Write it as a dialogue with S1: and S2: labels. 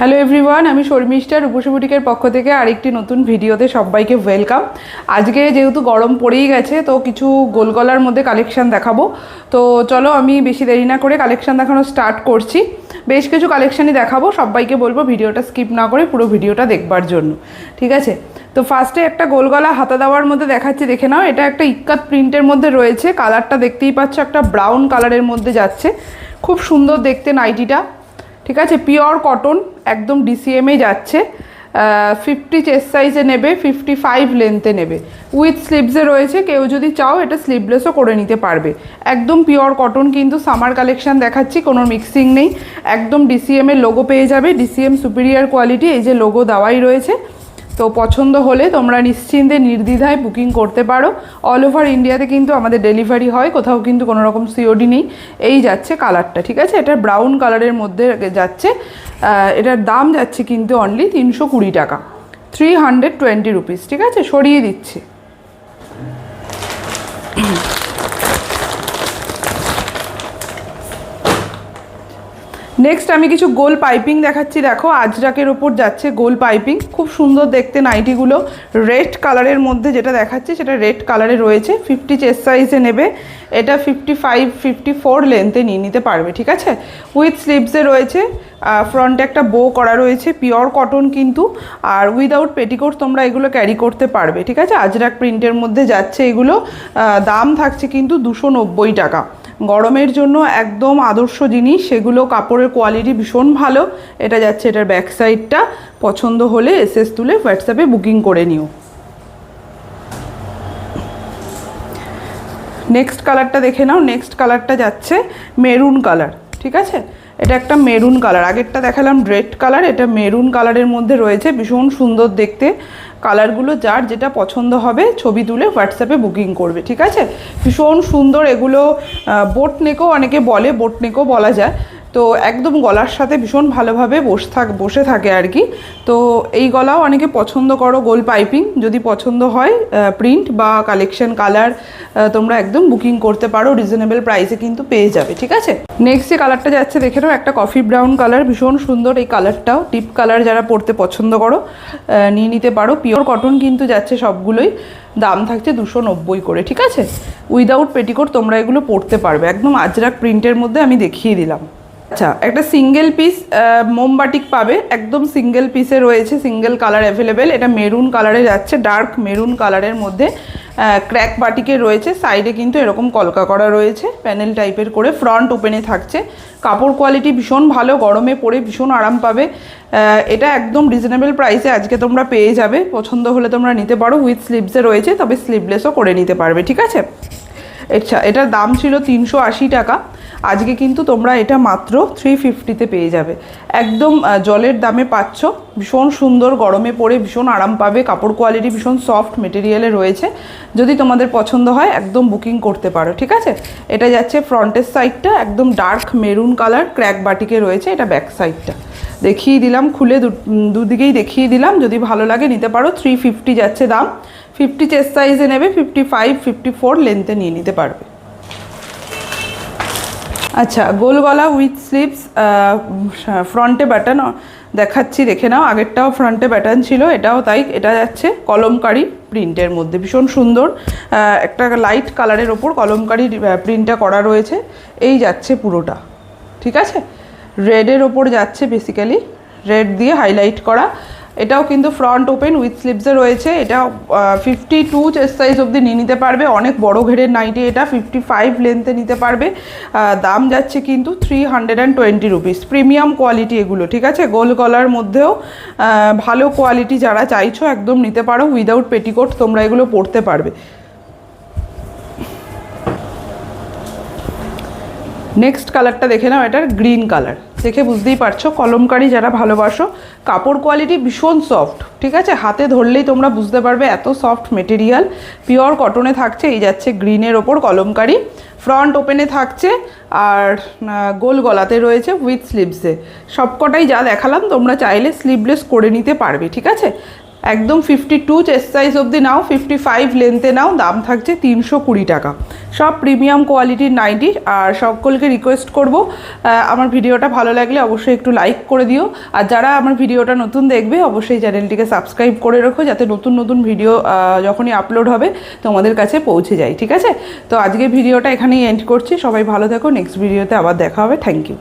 S1: Hello everyone, আমি শর্মিষ্ঠা রূপসী বুটিকের পক্ষ থেকে আরেকটি নতুন ভিডিওতে সবাইকে ওয়েলকাম। আজকে যেহেতু গরম পড়েই গেছে তো কিছু গোলগলার মধ্যে কালেকশান দেখাবো। তো চলো আমি বেশি দেরি না করে কালেকশান দেখানো স্টার্ট করছি। বেশ কিছু কালেকশানই দেখাবো, সবাইকে বলবো ভিডিওটা স্কিপ না করে পুরো ভিডিওটা দেখবার জন্য, ঠিক আছে? তো ফার্স্টে একটা গোলগলা হাতা দেওয়ার মধ্যে দেখাচ্ছি, দেখে নাও। এটা একটা ইক্কাত প্রিন্টের মধ্যে রয়েছে, কালারটা দেখতেই পাচ্ছ, একটা ব্রাউন কালারের মধ্যে যাচ্ছে, খুব সুন্দর দেখতে নাইটিটা, ঠিক আছে? পিওর কটন, একদম ডিসিএমে যাচ্ছে। 50 চেস্ট সাইজে নেবে, 55 লেন্থে নেবে, উইথ স্লিভসে রয়েছে। কেউ যদি চাও এটা স্লিভলেসও করে নিতে পারবে। একদম পিওর কটন, কিন্তু সামার কালেকশান দেখাচ্ছি, কোনো মিক্সিং নেই, একদম ডিসিএমের লোগো পেয়ে যাবে। ডিসিএম সুপিরিয়ার কোয়ালিটি, এই যে লোগো দেওয়াই রয়েছে। তো পছন্দ হলে তোমরা নিশ্চিন্তে নির্দ্বিধায় বুকিং করতে পারো। অল ওভার ইন্ডিয়াতে কিন্তু আমাদের ডেলিভারি হয়, কোথাও কিন্তু কোনো রকম সিওডি নেই। এই যাচ্ছে কালারটা, ঠিক আছে? এটা ব্রাউন কালারের মধ্যে যাচ্ছে। এটার দাম যাচ্ছে কিন্তু অনলি 320 টাকা, 320 রুপিস, ঠিক আছে? সরিয়ে দিচ্ছি। নেক্সট আমি কিছু গোল পাইপিং দেখাচ্ছি, দেখো আজরাকের ওপর যাচ্ছে গোল পাইপিং, খুব সুন্দর দেখতে নাইটিগুলো। রেড কালারের মধ্যে যেটা দেখাচ্ছি সেটা রেড কালারে রয়েছে। 50 চেস্ট সাইজে নেবে, এটা 55 54 লেন্থে নিয়ে নিতে পারবে, ঠিক আছে? উইথ স্লিভসে রয়েছে, ফ্রন্টে একটা বো করা রয়েছে, পিওর কটন কিন্তু, আর উইদাউট পেটিকোট তোমরা এগুলো ক্যারি করতে পারবে, ঠিক আছে? আজরাক প্রিন্টের মধ্যে যাচ্ছে এগুলো। দাম থাকছে কিন্তু 290 টাকা। গরমের জন্য একদম আদর্শ জিনিস, সেগুলো কাপড়ের কোয়ালিটি ভীষণ ভালো। এটা যাচ্ছে এটার ব্যাক সাইডটা। পছন্দ হলে এসএস তুলে হোয়াটসঅ্যাপে বুকিং করে নিও। নেক্সট কালারটা দেখে নাও। নেক্সট কালারটা যাচ্ছে মেরুন কালার, ঠিক আছে? এটা একটা মেরুন কালার, আগেরটা দেখালাম রেড কালার, এটা মেরুন কালারের মধ্যে রয়েছে, ভীষণ সুন্দর দেখতে। কালারগুলো যার যেটা পছন্দ হবে ছবি তুলে হোয়াটসঅ্যাপে বুকিং করবে, ঠিক আছে? ভীষণ সুন্দর এগুলো। বোট নেকও অনেকে বলে, বোট নেকও বলা যায়। তো একদম গলার সাথে ভীষণ ভালোভাবে বসে থাকে আর কি। তো এই গলাও অনেকে পছন্দ করো গোল পাইপিং, যদি পছন্দ হয় প্রিন্ট বা কালেকশন কালার তোমরা একদম বুকিং করতে পারো, রিজনেবল প্রাইসে কিন্তু পেয়ে যাবে, ঠিক আছে? নেক্সট যে কালারটা যাচ্ছে দেখে নাও, একটা কফি ব্রাউন কালার, ভীষণ সুন্দর এই কালারটাও। ডিপ কালার যারা পরতে পছন্দ করো নিয়ে নিতে পারো। পিওর কটন কিন্তু যাচ্ছে সবগুলোই। দাম থাকছে 290 করে, ঠিক আছে? উইদাউট পেটিকোট তোমরা এগুলো পরতে পারবে, একদম আজরাক প্রিন্টের মধ্যে আমি দেখিয়ে দিলাম। আচ্ছা, একটা সিঙ্গেল পিস মোমবাটিক পাবে, একদম সিঙ্গেল পিসে রয়েছে, সিঙ্গেল কালার অ্যাভেলেবেল। এটা মেরুন কালারে যাচ্ছে, ডার্ক মেরুন কালারের মধ্যে ক্র্যাক বাটিকে রয়েছে। সাইডে কিন্তু এরকম কলকা করা রয়েছে, প্যানেল টাইপের করে। ফ্রন্ট ওপেনে থাকছে, কাপড় কোয়ালিটি ভীষণ ভালো, গরমে পরে ভীষণ আরাম পাবে। এটা একদম রিজনেবল প্রাইসে আজকে তোমরা পেয়ে যাবে। পছন্দ হলে তোমরা নিতে পারো। উইথ স্লিভসে রয়েছে, তবে স্লিভলেসও করে নিতে পারবে, ঠিক আছে? আচ্ছা, এটার দাম ছিল 380 টাকা, আজকে কিন্তু তোমরা এটা মাত্র 350-তে পেয়ে যাবে। একদম জলের দামে পাচ্ছ, ভীষণ সুন্দর, গরমে পরে ভীষণ আরাম পাবে। কাপড় কোয়ালিটি ভীষণ সফট মেটেরিয়ালে রয়েছে। যদি তোমাদের পছন্দ হয় একদম বুকিং করতে পারো, ঠিক আছে? এটা যাচ্ছে ফ্রন্টের সাইডটা, একদম ডার্ক মেরুন কালার, ক্র্যাক বাটিকে রয়েছে। এটা ব্যাক সাইডটা দেখিয়ে দিলাম, খুলে দুদিকেই দেখিয়ে দিলাম। যদি ভালো লাগে নিতে পারো। 350 যাচ্ছে দাম। 50 চেস্ট সাইজে নেবে, 55 54 লেন্থে নিয়ে নিতে পারবে। আচ্ছা, গোল গলা উইথ স্লিভস, ফ্রন্টে বাটন দেখাচ্ছি, দেখে নাও। আগেরটাও ফ্রন্টে বাটন ছিল, এটাও তাই। এটা যাচ্ছে কলমকারি প্রিন্টের মধ্যে, ভীষণ সুন্দর। একটা লাইট কালারের ওপর কলমকারি প্রিন্টটা করা রয়েছে। এই যাচ্ছে পুরোটা, ঠিক আছে? রেডের ওপর যাচ্ছে, বেসিক্যালি রেড দিয়ে হাইলাইট করা। এটাও কিন্তু ফ্রন্ট ওপেন উইথ স্লিভসে রয়েছে। এটা 52 চেস্ট সাইজ অবধি নিয়ে নিতে পারবে, অনেক বড় ঘেরের নাইটি। এটা 55 লেন্থে নিতে পারবে। দাম যাচ্ছে কিন্তু 320 রুপিস। প্রিমিয়াম কোয়ালিটি এগুলো, ঠিক আছে? গোল গলার মধ্যেও ভালো কোয়ালিটি যারা চাইছো একদম নিতে পারো। উইদাউট পেটিকোট তোমরা এগুলো পরতে পারবে। নেক্সট কালারটা দেখে নাও, এটার গ্রিন কালার। দেখে বুঝতেই পারছো, কলমকারি যারা ভালোবাসো। কাপড় কোয়ালিটি ভীষণ সফট, ঠিক আছে? হাতে ধরলেই তোমরা বুঝতে পারবে এত সফট মেটেরিয়াল। পিওর কটনে থাকছে। এই যাচ্ছে গ্রিনের ওপর কলমকারি, ফ্রন্ট ওপেনে থাকছে, আর গোল গলাতে রয়েছে উইথ স্লিভসে। সবকটাই যা দেখালাম তোমরা চাইলে স্লিভলেস করে নিতে পারবে, ঠিক আছে? একদম 52 চেস্ট সাইজ অবধি নাও, 55 লেন্থে নাও, দাম থাকছে 320 টাকা। সব প্রিমিয়াম কোয়ালিটির নাইটি। আর সকলকে রিকোয়েস্ট করব আমার ভিডিওটা ভালো লাগলে অবশ্যই একটু লাইক করে দিও, আর যারা আমার ভিডিওটা নতুন দেখবে অবশ্যই চ্যানেলটিকে সাবস্ক্রাইব করে রাখো, যাতে নতুন নতুন ভিডিও যখনই আপলোড হবে তোমাদের কাছে পৌঁছে যায়, ঠিক আছে? তো আজকে ভিডিওটা এখানেই এন্ড করছি। সবাই ভালো থেকো, নেক্সট ভিডিওতে আবার দেখা হবে। Thank you.